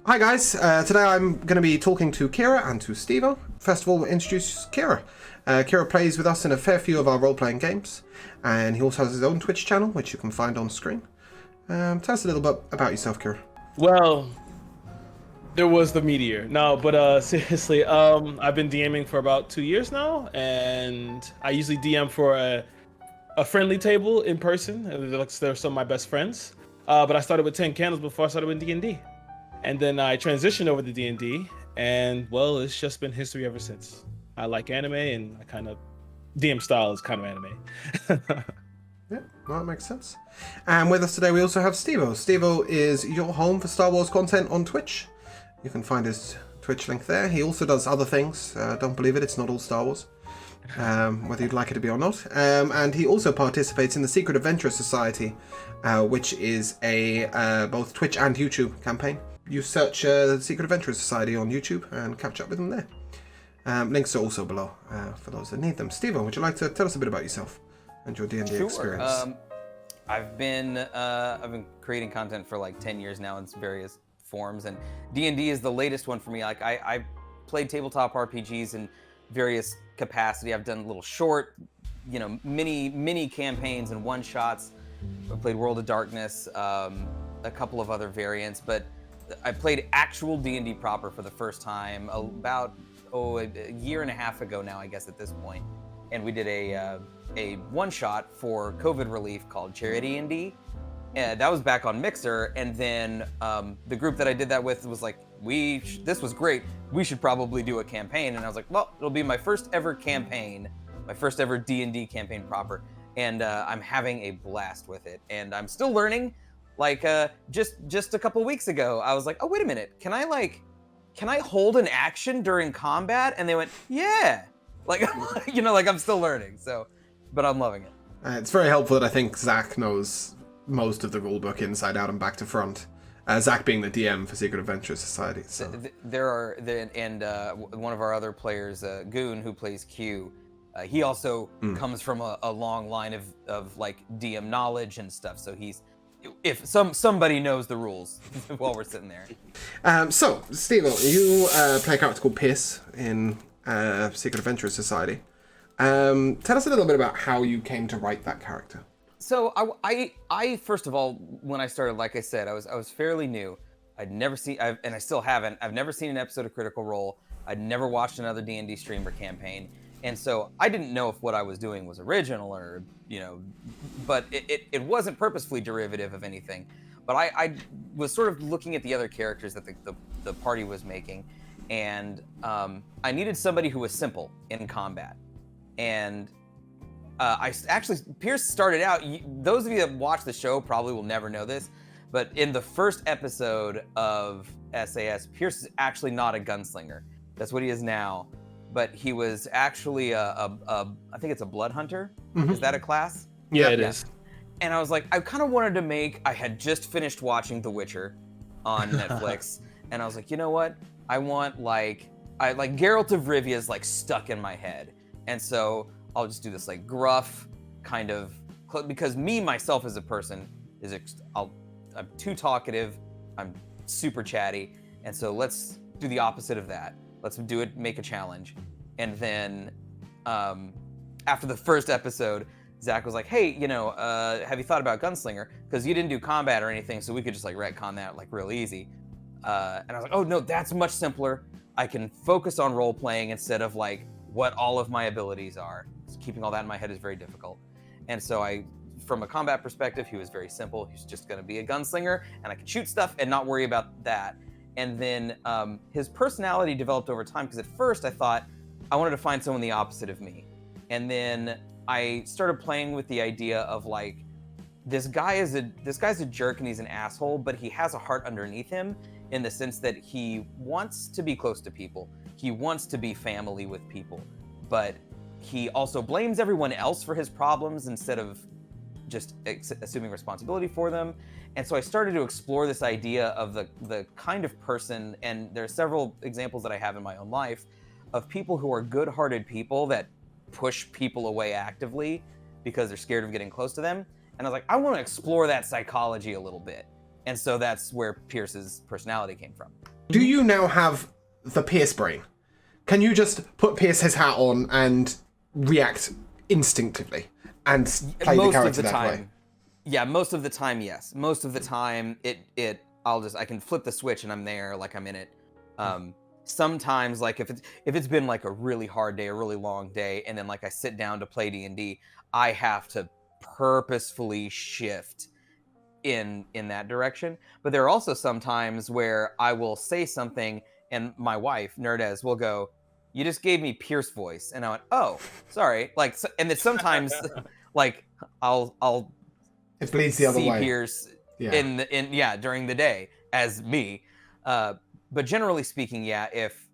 Hi guys, today I'm going to be talking to Kira and to Stevo. First of all, we'll introduce Kira. Kira plays with us in a fair few of our role-playing games, and he also has his own Twitch channel, which you can find on screen. Tell us a little bit about yourself, Kira. Well, there was the meteor. No, but seriously, I've been DMing for about 2 years now, and I usually DM for a friendly table in person. They're some of my best friends. But I started with 10 Candles before I started with D&D. And then I transitioned over to D&D, and well, it's just been history ever since. I like anime, and I kind of DM style is kind of anime. Yeah, well, that makes sense. And with us today, we also have Stevo. Stevo is your home for Star Wars content on Twitch. You can find his Twitch link there. He also does other things. Don't believe it, it's not all Star Wars. Whether you'd like it to be or not. And he also participates in the Secret Adventure Society, which is a both Twitch and YouTube campaign. You search the Secret Adventure Society on YouTube and catch up with them there. Links are also below for those that need them. Steven, would you like to tell us a bit about yourself and your D&D experience? I've been creating content for like 10 years now in various forms, and D&D is the latest one for me. Like I played tabletop RPGs in various capacity. I've done little short, mini campaigns and one shots. I played World of Darkness, a couple of other variants, but I played actual D&D proper for the first time about a year and a half ago now, I guess at this point. And we did a one shot for COVID relief called Charity D&D. And that was back on Mixer, and then the group that I did that with was like, this was great, we should probably do a campaign. And I was like, well, it'll be my first ever campaign, my first ever D&D campaign proper, and I'm having a blast with it, and I'm still learning. Like just a couple weeks ago, I was like, oh wait a minute, can I hold an action during combat? And they went, yeah, like like I'm still learning. So, but I'm loving it. It's very helpful that I think Zach knows most of the rulebook inside out and back to front. Zach being the DM for Secret Adventure Society. So. One of our other players, Goon, who plays Q, he also comes from a long line of like DM knowledge and stuff. So if somebody knows the rules while we're sitting there. So, Steve, you play a character called Pierce in Secret Adventure Society. Tell us a little bit about how you came to write that character. So I first of all, when I started, like I said, I was fairly new. I'd never seen, and I still haven't. I've never seen an episode of Critical Role. I'd never watched another D&D stream or campaign, and so I didn't know if what I was doing was original or but it wasn't purposefully derivative of anything. But I was sort of looking at the other characters that the party was making, and I needed somebody who was simple in combat, and. Pierce started out, those of you that watch the show probably will never know this, but in the first episode of SAS, Pierce is actually not a gunslinger. That's what he is now. But he was actually I think it's a blood hunter. Mm-hmm. Is that a class? Yeah, it is. And I was like, I kind of wanted to I had just finished watching The Witcher on Netflix, and I was like, you know what? I want like Geralt of Rivia is like stuck in my head. And so I'll just do this like gruff kind of, because myself as a person I'm too talkative, I'm super chatty, and so let's do the opposite of that. Let's make a challenge. And then after the first episode, Zach was like, hey, have you thought about Gunslinger? Because you didn't do combat or anything, so we could just like retcon that like real easy. And I was like, oh no, that's much simpler. I can focus on role playing instead of like what all of my abilities are. Keeping all that in my head is very difficult. And so from a combat perspective, he was very simple. He was just going to be a gunslinger, and I could shoot stuff and not worry about that. And then his personality developed over time, because at first I thought I wanted to find someone the opposite of me. And then I started playing with the idea of like, this guy's a jerk and he's an asshole, but he has a heart underneath him, in the sense that he wants to be close to people. He wants to be family with people, but he also blames everyone else for his problems instead of just assuming responsibility for them. And so I started to explore this idea of the kind of person, and there are several examples that I have in my own life, of people who are good-hearted people that push people away actively because they're scared of getting close to them. And I was like, I want to explore that psychology a little bit. And so that's where Pierce's personality came from. Do you now have the Pierce brain? Can you just put Pierce's hat on and react instinctively and play the character that way? Yeah, most of the time, yes. Most of the time, I can flip the switch and I'm there, like I'm in it. Sometimes, like if it's been like a really hard day, a really long day, and then like I sit down to play D&D, I have to purposefully shift in that direction. But there are also some times where I will say something and my wife, Nerdez, will go, "You just gave me Pierce voice," and I went, "Oh, sorry." Like, and then sometimes, like I'll it bleeds the other see way. Pierce during the day as me. But generally speaking, yeah. If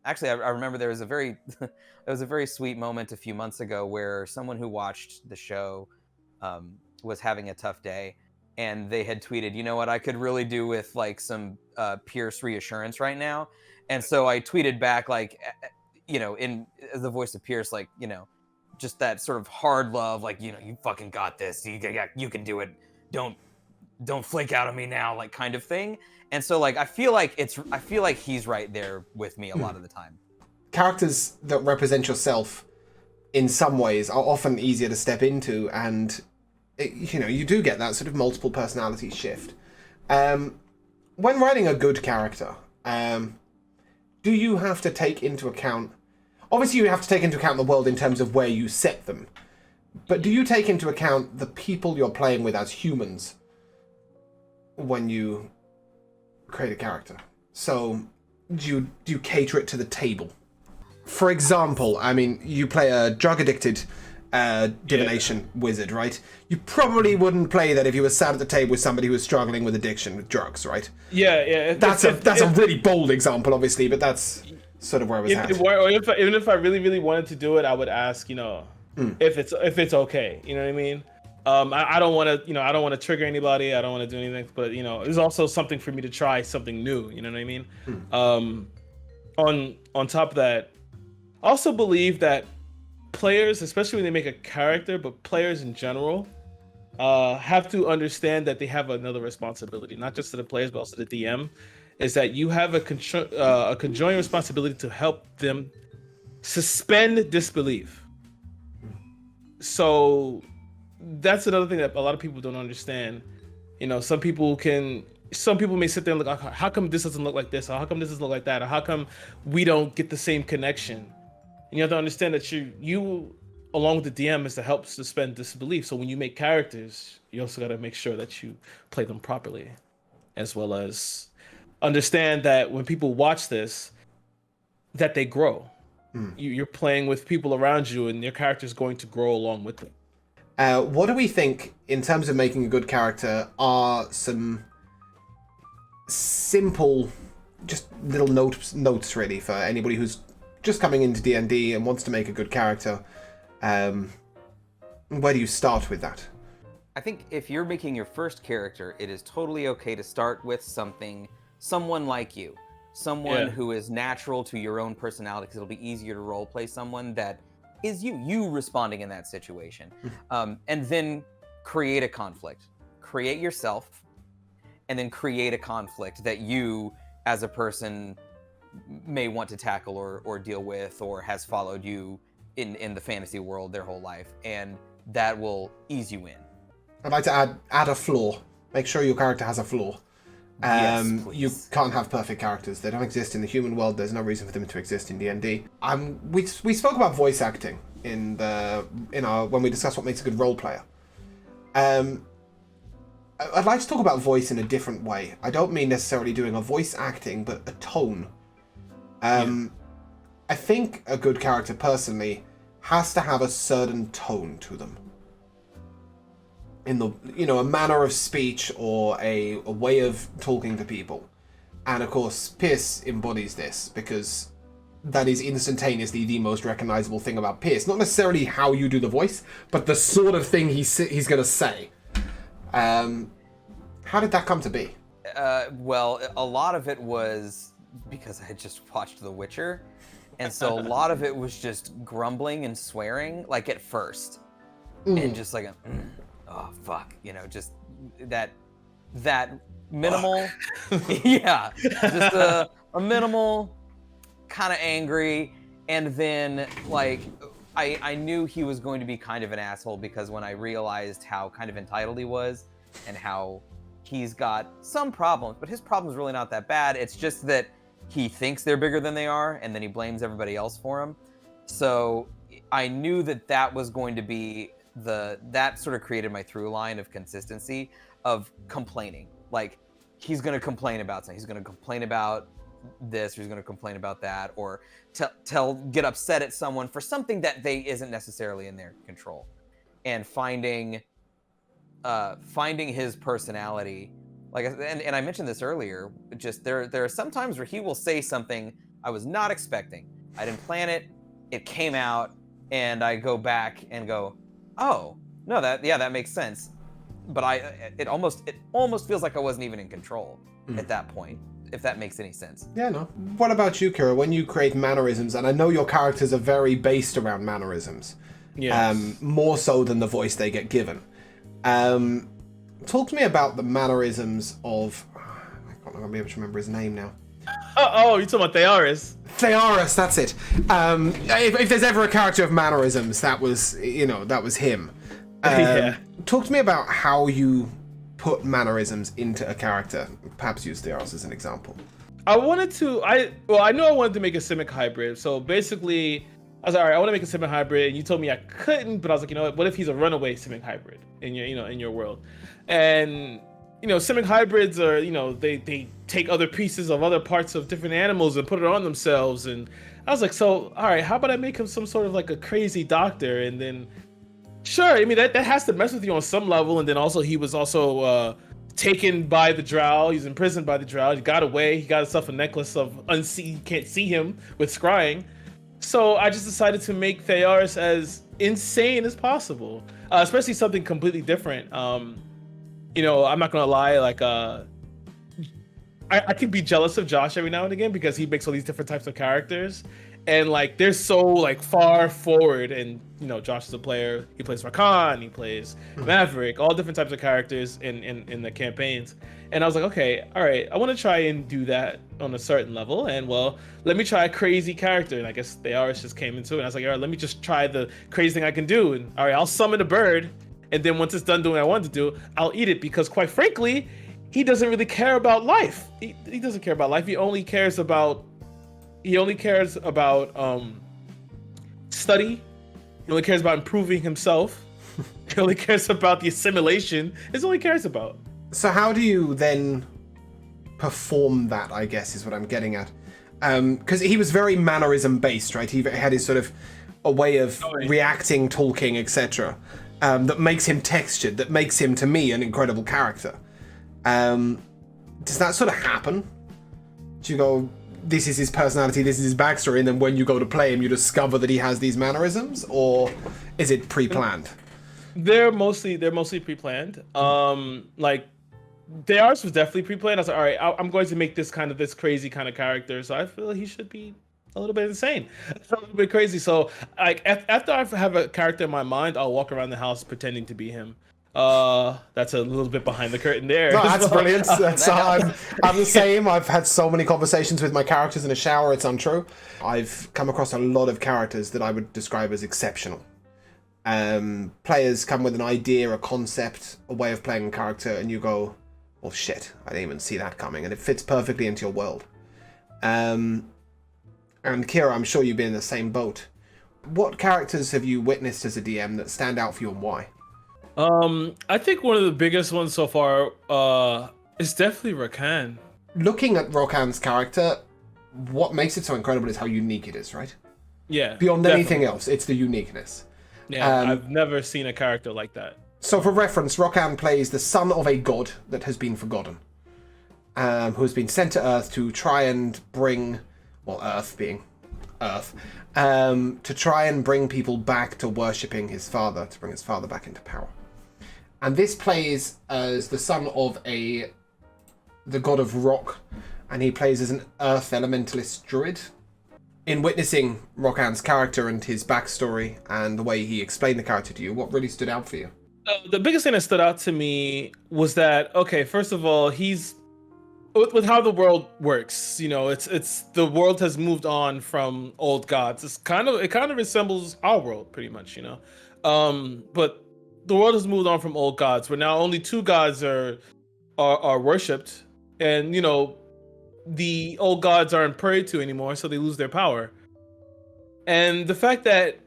actually, I remember there was a very sweet moment a few months ago where someone who watched the show was having a tough day, and they had tweeted, "You know what? I could really do with like some Pierce reassurance right now." And so I tweeted back, like, in the voice of Pierce, like, just that sort of hard love, like, you fucking got this. You can do it. Don't flake out on me now, like, kind of thing. And so, like, I feel like he's right there with me a lot of the time. Characters that represent yourself in some ways are often easier to step into, and you do get that sort of multiple personality shift. When writing a good character, do you have to take into account... Obviously, you have to take into account the world in terms of where you set them. But do you take into account the people you're playing with as humans when you create a character? So, do you cater it to the table? For example, I mean, you play a drug-addicted divination wizard, right? You probably wouldn't play that if you were sat at the table with somebody who was struggling with addiction, with drugs, right? Yeah. That's a really bold example, obviously, but that's sort of where I was at. Even if I really, really wanted to do it, I would ask, if it's okay. You know what I mean? I don't want to trigger anybody. I don't want to do anything, but it's also something for me to try something new. You know what I mean? On top of that, I also believe that players, especially when they make a character, but players in general, have to understand that they have another responsibility, not just to the players, but also the DM, is that you have a conjoined responsibility to help them suspend disbelief. So that's another thing that a lot of people don't understand. Some people may sit there and look, how come this doesn't look like this? Or how come this doesn't look like that? Or how come we don't get the same connection? And you have to understand that you along with the DM is to help suspend disbelief. So when you make characters, you also got to make sure that you play them properly, as well as understand that when people watch this, that they grow. You're playing with people around you, and your character is going to grow along with them. What do we think, in terms of making a good character, are some simple, just little notes really, for anybody who's just coming into D&D and wants to make a good character? Where do you start with that? I think if you're making your first character, it is totally okay to start with someone like you. Someone who is natural to your own personality, because it'll be easier to roleplay someone that is you responding in that situation. And then create a conflict. Create yourself, and then create a conflict that you, as a person, may want to tackle or deal with, or has followed you in the fantasy world their whole life, and that will ease you in. I'd like to add a flaw. Make sure your character has a flaw. Yes, you please. can't have perfect characters. They don't exist in the human world. There's no reason for them to exist in D&D. We spoke about voice acting when we discussed what makes a good role player. I'd like to talk about voice in a different way. I don't mean necessarily doing a voice acting, but a tone. I think a good character, personally, has to have a certain tone to them. In a manner of speech or a way of talking to people. And of course, Pierce embodies this, because that is instantaneously the most recognizable thing about Pierce. Not necessarily how you do the voice, but the sort of thing he's going to say. How did that come to be? Well, a lot of it was because I had just watched The Witcher, and so a lot of it was just grumbling and swearing, like at first, and just like oh fuck, just that minimal. Yeah, just a minimal, kind of angry, and then like I knew he was going to be kind of an asshole because when I realized how kind of entitled he was and how he's got some problems, but his problem's really not that bad. It's just that he thinks they're bigger than they are, and then he blames everybody else for them. So I knew that that was going to be that sort of created my through line of consistency of complaining. Like, he's going to complain about something. He's going to complain about this, or he's going to complain about that, or get upset at someone for something that they isn't necessarily in their control. And finding his personality, like, and I mentioned this earlier, just there are some times where he will say something I was not expecting. I didn't plan it. It came out, and I go back and go, oh, no, that makes sense. But it almost feels like I wasn't even in control at that point, if that makes any sense. Yeah, no. What about you, Kira? When you create mannerisms, and I know your characters are very based around mannerisms, Yes. more so than the voice they get given. Talk to me about the mannerisms of... I'm not going to be able to remember his name now. Oh, you're talking about Thearis. Thearis, that's it. If there's ever a character of mannerisms, that was him. Yeah. Talk to me about how you put mannerisms into a character. Perhaps use Thearis as an example. I knew I wanted to make a Simic hybrid. So basically, I was like, all right, I want to make a Simic hybrid, and you told me I couldn't, but I was like, you know what if he's a runaway Simic hybrid in your world? And Simic hybrids are, they take other pieces of other parts of different animals and put it on themselves. And I was like, so, all right, how about I make him some sort of like a crazy doctor? And then, sure, I mean, that has to mess with you on some level. And then also, he was also taken by the Drow. He's imprisoned by the Drow. He got away. He got himself a necklace of unseen, you can't see him with scrying. So I just decided to make Thearis as insane as possible, especially something completely different. I'm not gonna lie, like I could be jealous of Josh every now and again because he makes all these different types of characters, and like they're so like far forward. And Josh is a player. He plays Rakan, he plays Maverick, all different types of characters in the campaigns. And I was like, okay, all right, I want to try and do that on a certain level. And well, let me try a crazy character. And I guess Thearis just came into it. And I was like, all right, let me just try the crazy thing I can do. And all right, I'll summon a bird. And then once it's done doing what I wanted to do, I'll eat it, because quite frankly, he doesn't really care about life. He doesn't care about life. He only cares about study. He only cares about improving himself. He only cares about the assimilation. It's all he cares about. So how do you then perform that, I guess, is what I'm getting at. Because he was very mannerism based, right? He had his sort of a way of reacting, talking, etc. That makes him textured, that makes him, to me, an incredible character. Does that sort of happen? Do you go, this is his personality, this is his backstory, and then when you go to play him, you discover that he has these mannerisms, or is it pre-planned? They're mostly pre-planned. Like theirs was definitely pre-planned. I was like, all right, I'm going to make this crazy kind of character, so I feel like he should be a little bit insane, a little bit crazy. So like after I have a character in my mind, I'll walk around the house pretending to be him. That's a little bit behind the curtain there. No, that's brilliant. I'm the same. I've had so many conversations with my characters in a shower, it's untrue. I've come across a lot of characters that I would describe as exceptional. Players come with an idea, a concept, a way of playing a character, and you go, well, shit, I didn't even see that coming, and it fits perfectly into your world. And Kira, I'm sure you've been in the same boat. What characters have you witnessed as a DM that stand out for you, and why? I think one of the biggest ones so far is definitely Rakan. Looking at Rakan's character, what makes it so incredible is how unique it is, right? Yeah. Beyond definitely. anything else, it's the uniqueness. Yeah, I've never seen a character like that. So for reference, Rakan plays the son of a god that has been forgotten, who has been sent to Earth to try and bring, well, Earth being Earth, to try and bring people back to worshipping his father, to bring his father back into power. And this plays as the son of the god of rock, and he plays as an earth elementalist druid. In witnessing Rakan's character and his backstory and the way he explained the character to you, what really stood out for you? The biggest thing that stood out to me was that, okay, first of all, he's with how the world works. You know, it's the world has moved on from old gods. It kind of resembles our world pretty much. You know, but the world has moved on from old gods, where now only two gods are worshipped, and you know, the old gods aren't prayed to anymore, so they lose their power. And the fact that,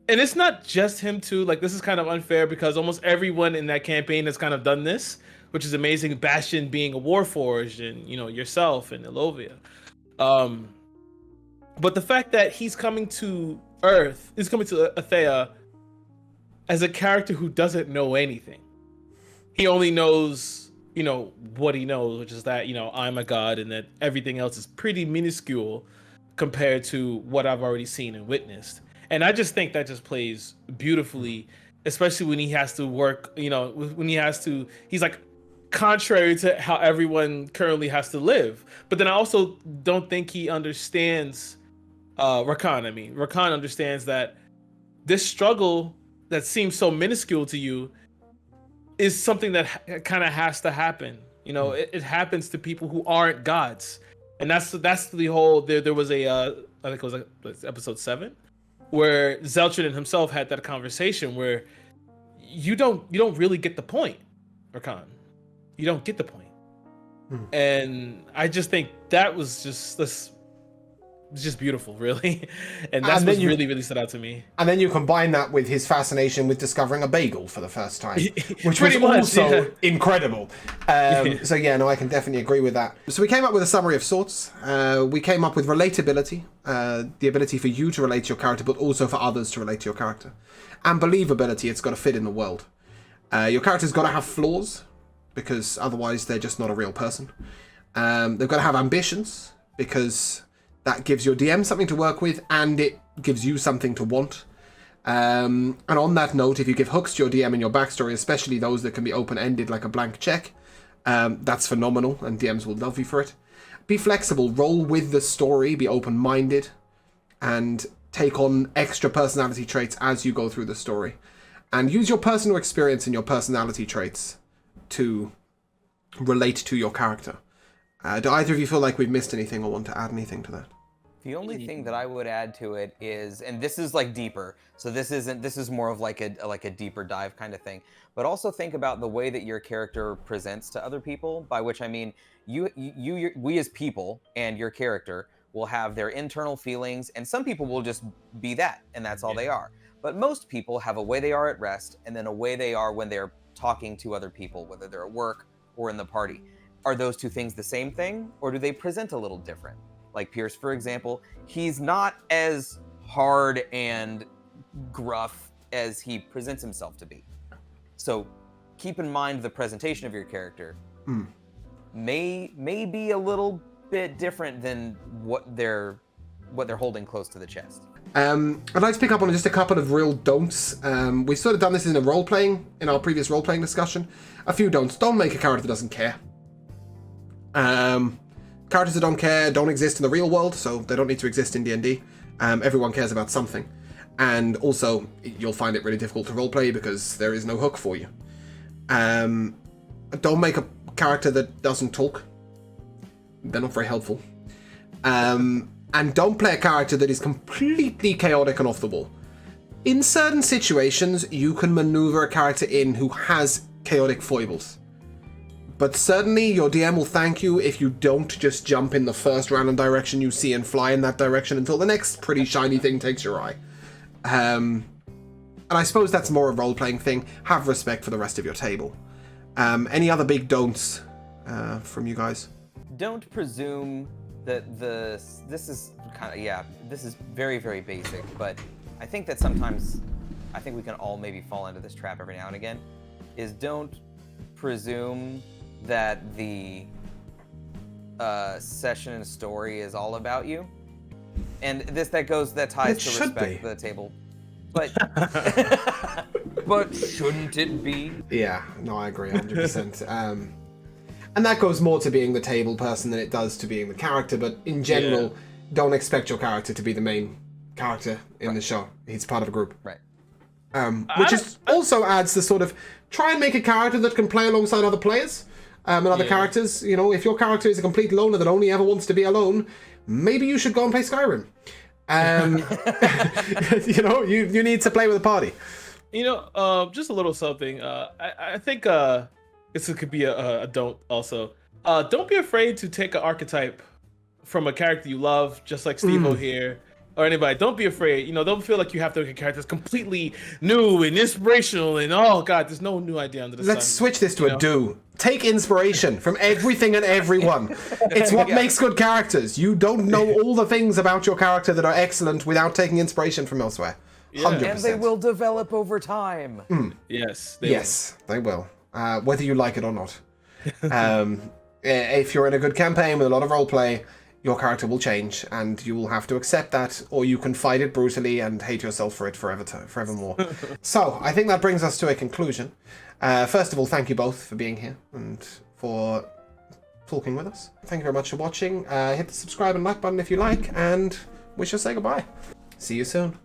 and it's not just him too. Like, this is kind of unfair because almost everyone in that campaign has kind of done this, which is amazing. Bastion being a Warforged, and you know, yourself and Elovia. Um, but the fact that he's coming to Earth, he's coming to Athea as a character who doesn't know anything. He only knows, you know, what he knows, which is that, you know, I'm a god, and that everything else is pretty minuscule compared to what I've already seen and witnessed. And I just think that just plays beautifully, especially when he has to work, you know, when he's like contrary to how everyone currently has to live. But then I also don't think he understands Rakan. I mean, Rakan understands that this struggle that seems so minuscule to you is something that kind of has to happen. You know, it happens to people who aren't gods. And that's the whole, there was a, I think it was like episode 7, where Zeltrin and himself had that conversation where you don't really get the point, Rakan. You don't get the point. And I just think that was just beautiful, really. And that's what really stood out to me. And then you combine that with his fascination with discovering a bagel for the first time, which was also incredible. So yeah, no, I can definitely agree with that. So we came up with a summary of sorts. We came up with relatability, the ability for you to relate to your character, but also for others to relate to your character. And believability, it's got to fit in the world. Your character's got to have flaws, because otherwise they're just not a real person. They've got to have ambitions, because that gives your DM something to work with, and it gives you something to want. And on that note, if you give hooks to your DM in your backstory, especially those that can be open-ended like a blank check, that's phenomenal, and DMs will love you for it. Be flexible, roll with the story, be open-minded, and take on extra personality traits as you go through the story. And use your personal experience and your personality traits to relate to your character. Do either of you feel like we've missed anything or want to add anything to that? The only thing that I would add to it is, and this is like deeper, so this is more of like a deeper dive kind of thing, but also think about the way that your character presents to other people, by which I mean we as people and your character will have their internal feelings, and some people will just be that, and that's all they are. But most people have a way they are at rest, and then a way they are when they're talking to other people, whether they're at work or in the party. Are those two things the same thing, or do they present a little different? Like Pierce, for example, he's not as hard and gruff as he presents himself to be. So keep in mind the presentation of your character may be a little bit different than what they're holding close to the chest. I'd like to pick up on just a couple of real don'ts. We've sort of done this in our previous role-playing discussion. A few don'ts. Don't make a character that doesn't care. Characters that don't care don't exist in the real world, so they don't need to exist in D&D. Everyone cares about something. And also, you'll find it really difficult to roleplay because there is no hook for you. Don't make a character that doesn't talk. They're not very helpful. And don't play a character that is completely chaotic and off the wall. In certain situations, you can maneuver a character in who has chaotic foibles. But certainly your DM will thank you if you don't just jump in the first random direction you see and fly in that direction until the next pretty shiny thing takes your eye. And I suppose that's more a role-playing thing. Have respect for the rest of your table. Any other big don'ts from you guys? Don't presume that this is very, very basic, but I think that sometimes, I think we can all maybe fall into this trap every now and again, is don't presume that the session and story is all about you, and that ties to respect for the table, but but shouldn't it be? Yeah, no, I agree 100%. And that goes more to being the table person than it does to being the character, but in general, don't expect your character to be the main character in the show. He's part of a group. Right. Which also adds the sort of try and make a character that can play alongside other players and other characters. You know, if your character is a complete loner that only ever wants to be alone, maybe you should go and play Skyrim. You know, you need to play with a party. You know, just a little something. I think this could be a don't also. Don't be afraid to take an archetype from a character you love, just like Steve-O here, or anybody. Don't be afraid. You know, don't feel like you have to make a character that's completely new and inspirational and oh god, there's no new idea under the sun. Let's switch this to a do. Take inspiration from everything and everyone. It's what makes good characters. You don't know all the things about your character that are excellent without taking inspiration from elsewhere. 100%. And they will develop over time. Yes. They will. Whether you like it or not. If you're in a good campaign with a lot of roleplay, your character will change, and you will have to accept that, or you can fight it brutally and hate yourself for it forevermore. So, I think that brings us to a conclusion. First of all, thank you both for being here and for talking with us. Thank you very much for watching. Hit the subscribe and like button if you like, and we shall say goodbye. See you soon.